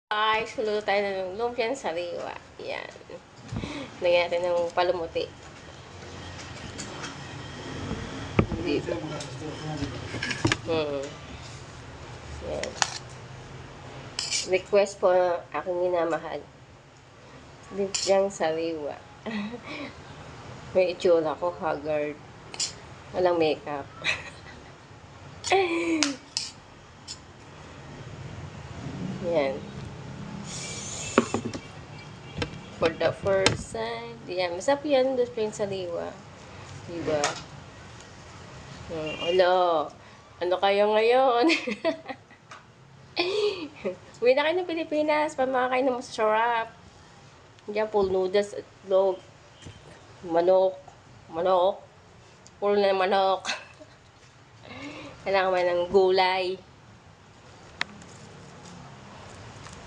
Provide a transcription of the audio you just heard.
Guys, luluto tayo ng lumpiang sariwa. Yan. Lagyan natin ng palumuti. Dito. Yan. Request po ng aking minamahal. Lumpiang sariwa. May itsura ko, haggard. Walang makeup. Yan. For the first time. Yan. Masarap yan. Lumpiang sariwa. Diba? Alo. Ano kayo ngayon? Uwi na kayo ng Pilipinas para makakain ng masarap. Diyan, full noodles, itlog, manok, full na manok. Kailangan man ng gulay.